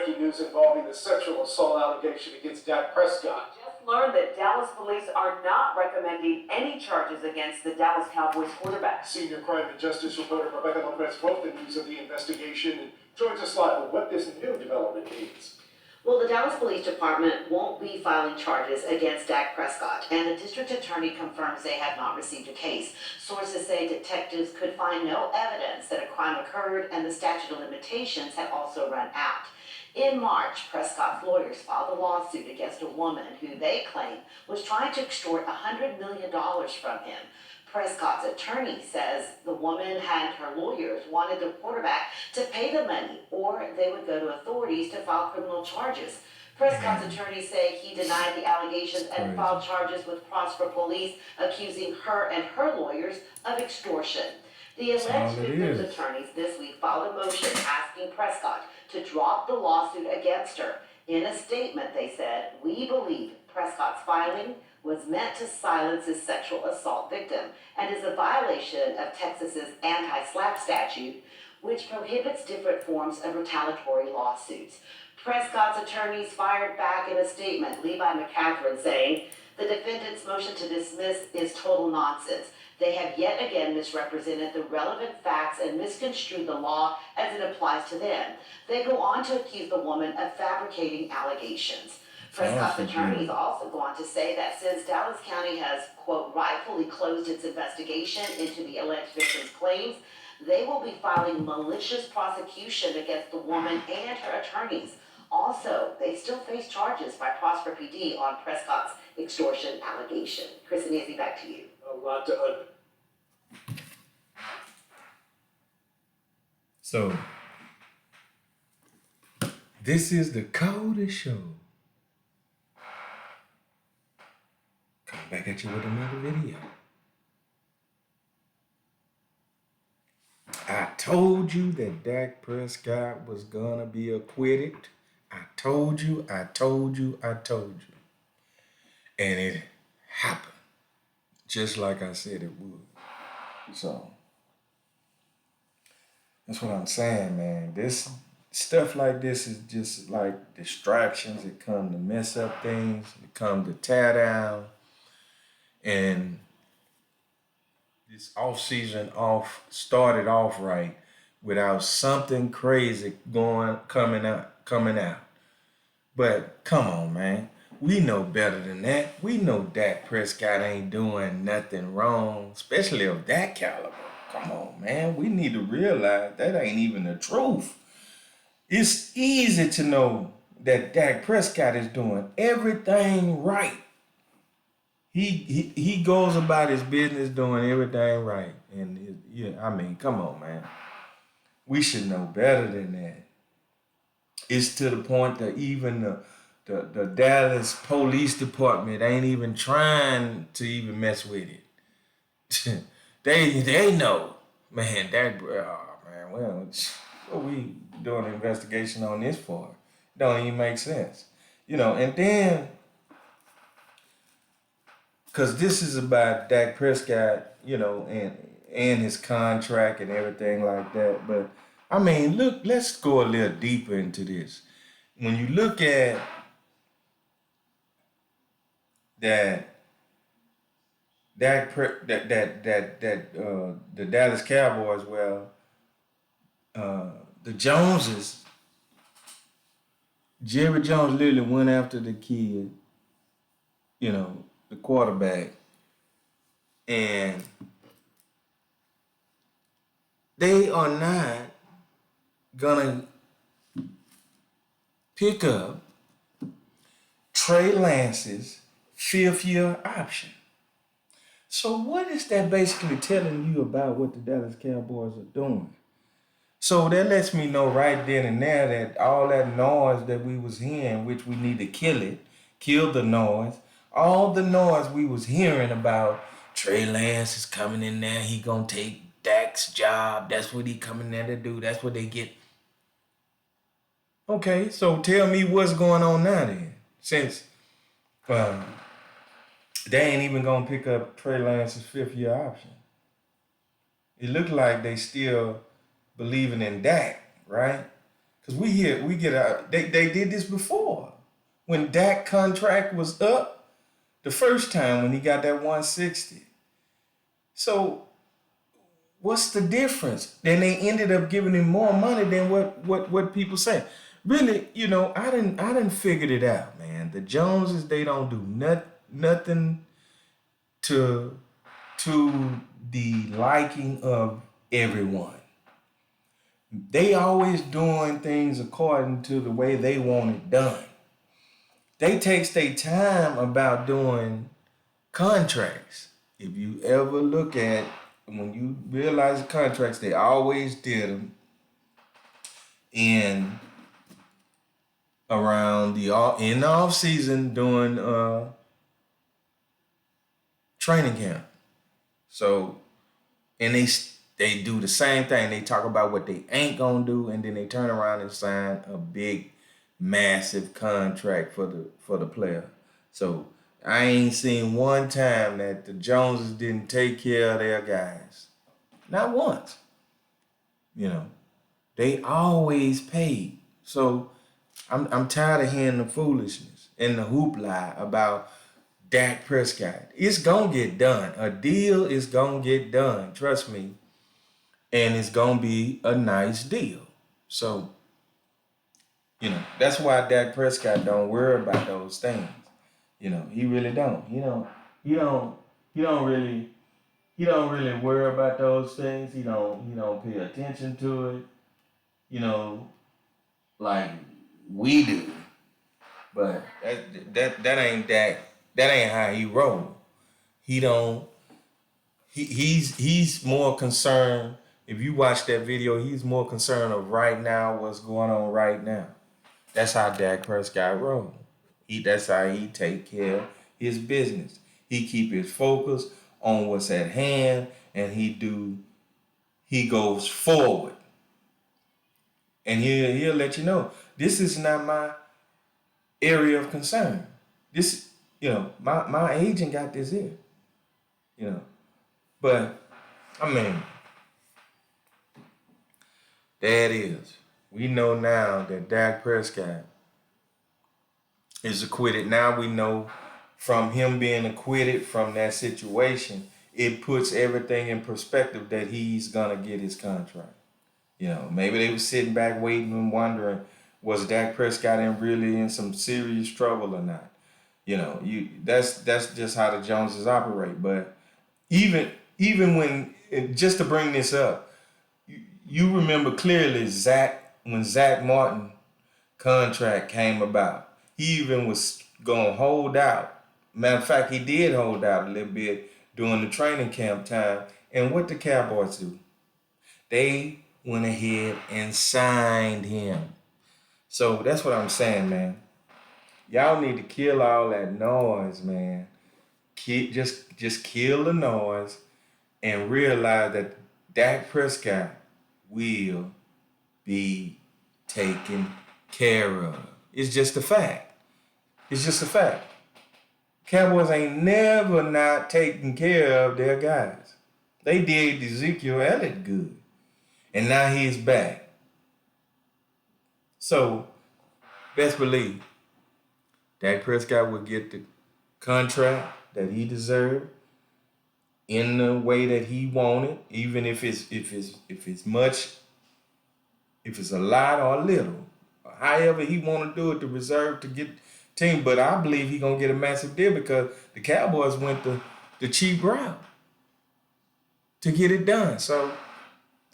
breaking news involving the sexual assault allegation against Dak Prescott. We just learned that Dallas police are not recommending any charges against the Dallas Cowboys quarterback. Senior crime and justice reporter Rebecca Lopez broke the news of the investigation and joins us live with what this new development means. Well, the Dallas Police Department won't be filing charges against Dak Prescott, and the district attorney confirms they have not received a case. Sources say detectives could find no evidence that a crime occurred, and the statute of limitations had also run out. In March, Prescott's lawyers filed a lawsuit against a woman who they claim was trying to extort $100 million from him. Prescott's attorney says the woman and her lawyers wanted the quarterback to pay the money or they would go to authorities to file criminal charges. Prescott's attorneys say he denied the allegations and filed charges with Prosper Police, accusing her and her lawyers of extortion. The alleged victim's attorneys this week filed a motion asking Prescott to drop the lawsuit against her. In a statement, they said, "We believe Prescott's filing was meant to silence his sexual assault victim and is a violation of Texas's anti-SLAPP statute, which prohibits different forms of retaliatory lawsuits." Prescott's attorneys fired back in a statement, Levi McCatherine saying, "The defendant's motion to dismiss is total nonsense. They have yet again misrepresented the relevant facts and misconstrued the law as it applies to them." They go on to accuse the woman of fabricating allegations. Prescott's attorneys also go on to say that since Dallas County has, quote, rightfully closed its investigation into the alleged victim's claims, they will be filing malicious prosecution against the woman and her attorneys. Also, they still face charges by Prosper PD on Prescott's extortion allegation. Chris and Nancy, back to you. A lot to So, this is the coldest show. Come back at you with another video. I told you that Dak Prescott was gonna be acquitted. I told you. And it happened. Just like I said it would. So, that's what I'm saying, man. This stuff like this is just like distractions. It come to mess up things. It come to tear down. And this off-season started off right without something crazy coming out. But come on, man. We know better than that. We know Dak Prescott ain't doing nothing wrong, especially of that caliber. Come on, man. We need to realize that ain't even the truth. It's easy to know that Dak Prescott is doing everything right. He goes about his business doing everything right. And come on, man. We should know better than that. It's to the point that even the Dallas Police Department ain't even trying to even mess with it. they know, man. What we doing an investigation on this for? Don't even make sense, And then, because this is about Dak Prescott, and his contract and everything like that. But I mean, look, let's go a little deeper into this. When you look at that the Dallas Cowboys, the Joneses, Jerry Jones literally went after the kid, the quarterback, and they are not gonna pick up Trey Lance's fifth-year option. So what is that basically telling you about what the Dallas Cowboys are doing? So that lets me know right then and there that all that noise that we was hearing, which we need to kill the noise, all the noise we was hearing about Trey Lance is coming in there, he gonna take Dak's job, that's what he coming there to do, that's what they get. Okay, so tell me what's going on now then, since they ain't even gonna pick up Trey Lance's fifth-year option. It looked like they still believing in Dak, right? Because we get out. They did this before. When Dak contract was up the first time when he got that 160. So what's the difference? Then they ended up giving him more money than what people say. Really, I didn't figured it out, man. The Joneses, they don't do nothing to the liking of everyone. They always doing things according to the way they want it done. They takes their time about doing contracts. If you ever look at, when you realize the contracts, they always did them in the off season during training camp. So, and they do the same thing. They talk about what they ain't gonna do, and then they turn around and sign a big, massive contract for the player. So I ain't seen one time that the Joneses didn't take care of their guys. Not once. They always paid. So I'm tired of hearing the foolishness and the hoopla about Dak Prescott. It's gonna get done. A deal is gonna get done. Trust me. And it's gonna be a nice deal. So, that's why Dak Prescott don't worry about those things. He really don't. He don't really worry about those things. He don't pay attention to it. Like we do. But that ain't Dak. That ain't how he roll. He don't. He's more concerned. If you watch that video, he's more concerned of right now, what's going on right now. That's how Dak Prescott roll. That's how he take care of his business. He keep his focus on what's at hand, and he goes forward. And he'll let you know, this is not my area of concern. This, my agent got this here. But I mean, there it is. We know now that Dak Prescott is acquitted. Now we know from him being acquitted from that situation, it puts everything in perspective that he's gonna get his contract. Maybe they were sitting back waiting and wondering, was Dak Prescott really in some serious trouble or not? That's just how the Joneses operate. But even when, just to bring this up, you remember clearly when Zach Martin contract came about. He even was gonna hold out. Matter of fact, he did hold out a little bit during the training camp time. And what the Cowboys do? They went ahead and signed him. So that's what I'm saying, man. Y'all need to kill all that noise, man. Just kill the noise and realize that Dak Prescott will be taken care of. It's just a fact. It's just a fact. Cowboys ain't never not taking care of their guys. They did Ezekiel Elliott good. And now he's back. So, best believe, Dak Prescott will get the contract that he deserved in the way that he wanted, even if it's a lot or a little, however he want to do it to reserve to get team. But I believe he gonna get a massive deal because the Cowboys went the cheap route to get it done. So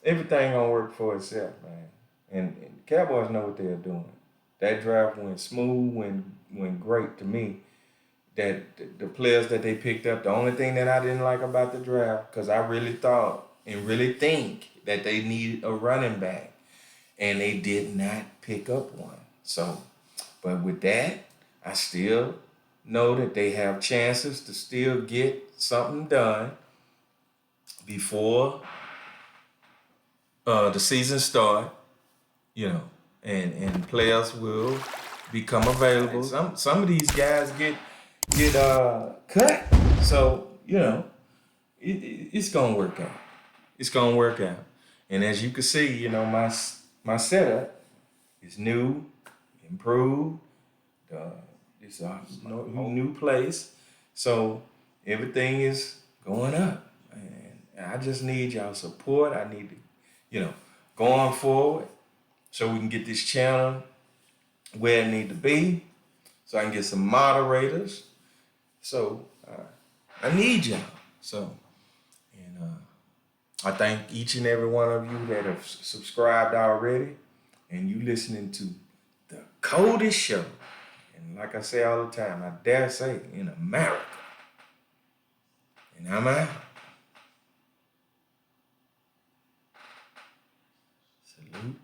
everything gonna work for itself, man. And the Cowboys know what they're doing. That draft went smooth, went great to me. That the players that they picked up, the only thing that I didn't like about the draft, because I really thought and really think that they needed a running back, and they did not pick up one. So, but with that, I still know that they have chances to still get something done before the season start, and players will become available. Some of these guys get cut. So, it's gonna work out. It's gonna work out. And as you can see, my setup It's new, improved. It's a new place. So everything is going up. And I just need y'all support. I need to, going forward so we can get this channel where it need to be. So I can get some moderators. So I need y'all. So, and I thank each and every one of you that have subscribed already. And you listening to the coldest show. And like I say all the time, I dare say in America. And I'm out. Salute.